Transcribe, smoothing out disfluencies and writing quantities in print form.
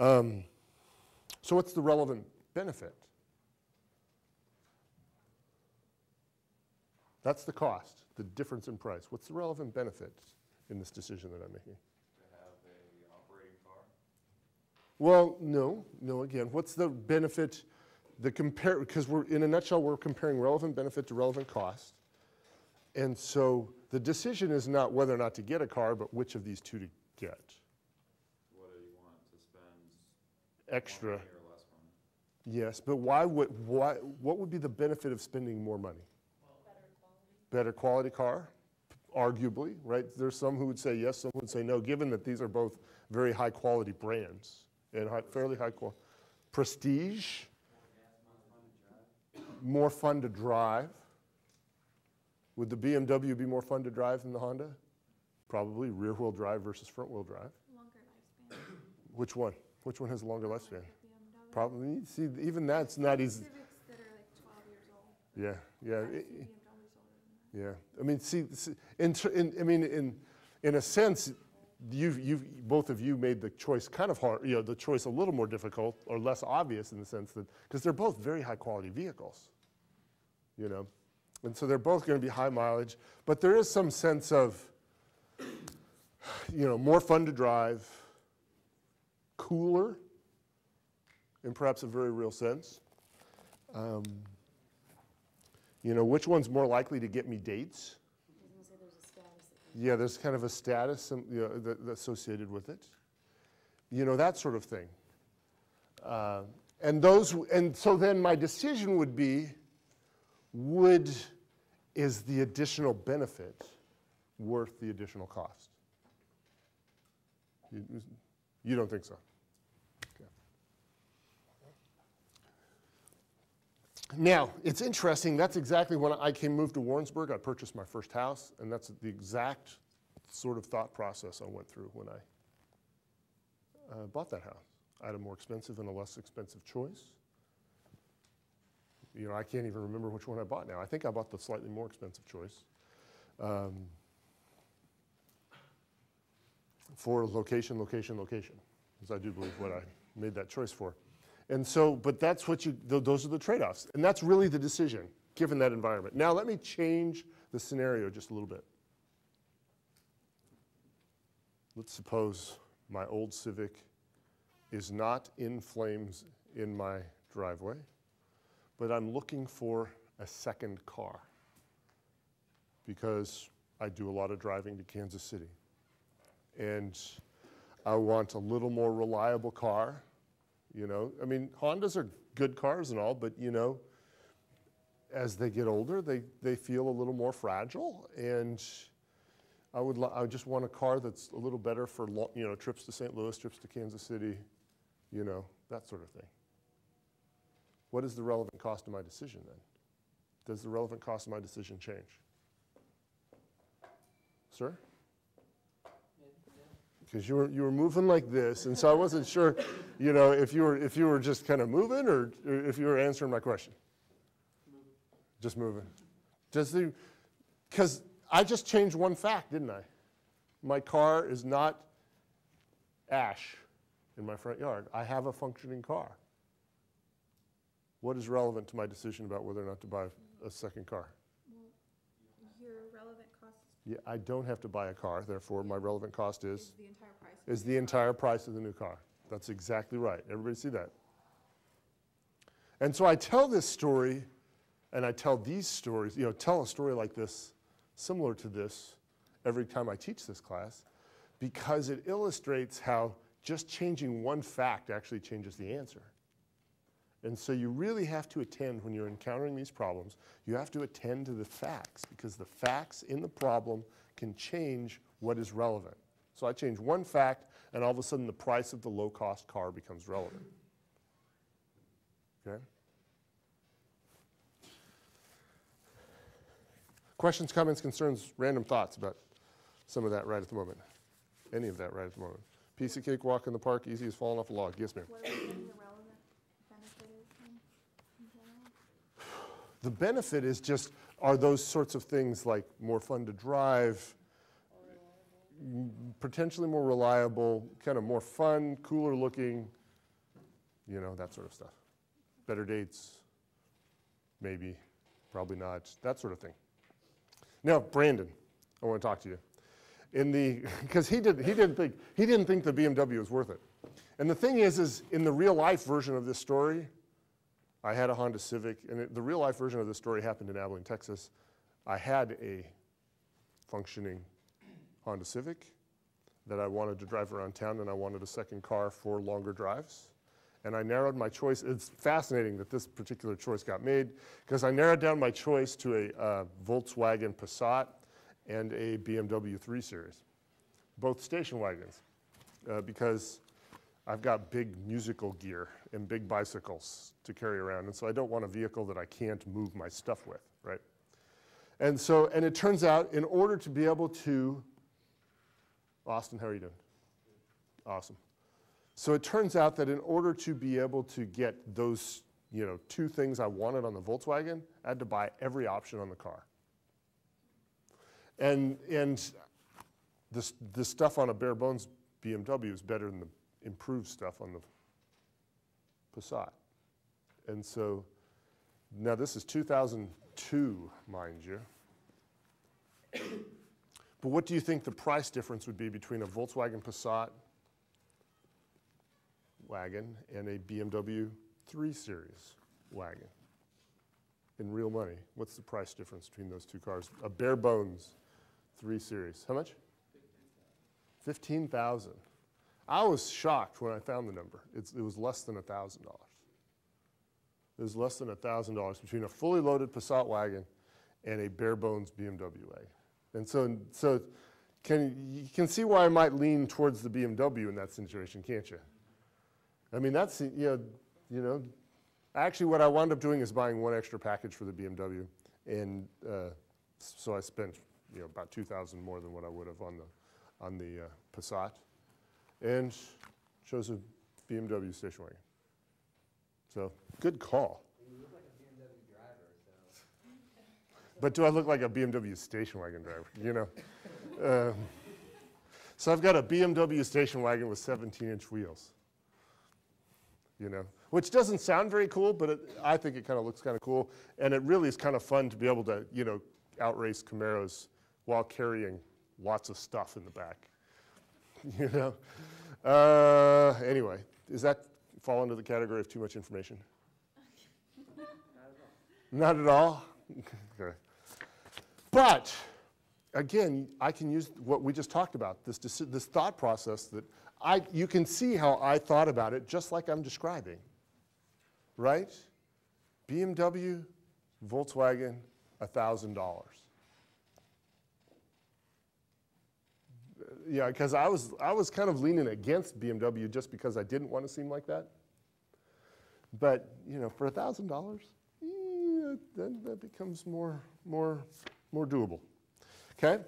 So what's the relevant benefit? That's the cost, the difference in price. What's the relevant benefit in this decision that I'm making? To have an operating car? Well, no, again, what's the benefit, because in a nutshell, we're comparing relevant benefit to relevant cost. And so the decision is not whether or not to get a car, but which of these two to get. What do you want to spend? Extra. More money or less money? Yes, but what would be the benefit of spending more money? Better quality car, arguably, right? There's some who would say yes, some would say no, given that these are both very high quality brands and fairly high quality. Prestige, more fun to drive. Would the BMW be more fun to drive than the Honda? Probably rear wheel drive versus front wheel drive. Longer lifespan. Which one? Which one has a longer lifespan? BMW. Probably, see, even that's not easy. Civics that are like 12 years old. Yeah, yeah. I've seen BMWs older than that. Yeah, I mean, see, in a sense, both of you made the choice kind of hard, the choice a little more difficult or less obvious in the sense that, because they're both very high quality vehicles, and so they're both going to be high mileage, but there is some sense of, more fun to drive, cooler, in perhaps a very real sense. Which one's more likely to get me dates? I was going to say there's a status. Yeah, there's kind of a status that's associated with it. That sort of thing. And so then my decision would be, is the additional benefit worth the additional cost? You don't think so? Now, it's interesting, that's exactly when I moved to Warrensburg, I purchased my first house, and that's the exact sort of thought process I went through when I bought that house. I had a more expensive and a less expensive choice. I can't even remember which one I bought now. I think I bought the slightly more expensive choice. For location, because I do believe what I made that choice for. And so, but that's what those are the trade-offs. And that's really the decision, given that environment. Now let me change the scenario just a little bit. Let's suppose my old Civic is not in flames in my driveway, but I'm looking for a second car because I do a lot of driving to Kansas City. And I want a little more reliable car. I mean, Hondas are good cars and all, but as they get older, they feel a little more fragile, and I just want a car that's a little better for trips to St. Louis, trips to Kansas City, that sort of thing. What is the relevant cost of my decision then? Does the relevant cost of my decision change? Sir? Because you were moving like this, and so I wasn't sure, if you were just kind of moving or if you were answering my question. Just moving. Because I just changed one fact, didn't I? My car is not ash in my front yard. I have a functioning car. What is relevant to my decision about whether or not to buy a second car? Well, your relevant cost Yeah, I don't have to buy a car, therefore my relevant cost is the entire price. is the entire price of the new car. That's exactly right. Everybody see that? And so I tell this story, and I tell these stories, tell a story like this, similar to this, every time I teach this class, because it illustrates how just changing one fact actually changes the answer. And so you really have to attend, when you're encountering these problems, you have to attend to the facts, because the facts in the problem can change what is relevant. So I change one fact, and all of a sudden the price of the low-cost car becomes relevant. Okay? Questions, comments, concerns, random thoughts about some of that right at the moment? Any of that right at the moment? Piece of cake, walk in the park, easy as falling off a log. Yes, ma'am? What do we think the relevant benefit is in general? The benefit is just, are those sorts of things like more fun to drive, potentially more reliable, kind of more fun, cooler looking, you know, that sort of stuff. Better dates, maybe, probably not, that sort of thing. Now, Brandon, I want to talk to you. Because he didn't think the BMW was worth it. And the thing is in the real life version of this story, I had a Honda Civic, and the real life version of this story happened in Abilene, Texas. I had a functioning Honda Civic that I wanted to drive around town, and I wanted a second car for longer drives. And I narrowed my choice. It's fascinating that this particular choice got made, because I narrowed down my choice to a Volkswagen Passat and a BMW 3 Series, both station wagons, because I've got big musical gear and big bicycles to carry around, and so I don't want a vehicle that I can't move my stuff with, right? And it turns out, in order to be able to, Austin, how are you doing? Awesome. So it turns out that in order to be able to get those, you know, two things I wanted on the Volkswagen, I had to buy every option on the car. And the stuff on a bare bones BMW is better than the improved stuff on the Passat. And so now this is 2002, mind you. But what do you think the price difference would be between a Volkswagen Passat wagon and a BMW 3 Series wagon? In real money, what's the price difference between those two cars? A bare bones 3 Series. How much? $15,000. I was shocked when I found the number. It was less than $1,000. It was less than $1,000 between a fully loaded Passat wagon and a bare bones BMW wagon. And so you can see why I might lean towards the BMW in that situation, can't you? I mean, that's, you know, actually what I wound up doing is buying one extra package for the BMW, and so I spent, you know, about $2,000 more than what I would have on the Passat, and chose a BMW station wagon. So good call. You look like a BMW driver, so. But do I look like a BMW station wagon driver? You know. So I've got a BMW station wagon with 17-inch wheels. You know, which doesn't sound very cool, but I think it kind of looks kind of cool, and it really is kind of fun to be able to, you know, outrace Camaros while carrying lots of stuff in the back. You know. Anyway, does that fall into the category of too much information? Not at all. Okay. But again, I can use what we just talked about, this thought process that you can see how I thought about it just like I'm describing, right? BMW, Volkswagen, $1,000. Yeah, because I was kind of leaning against BMW just because I didn't want to seem like that. But, you know, for $1,000, that becomes more doable. Okay?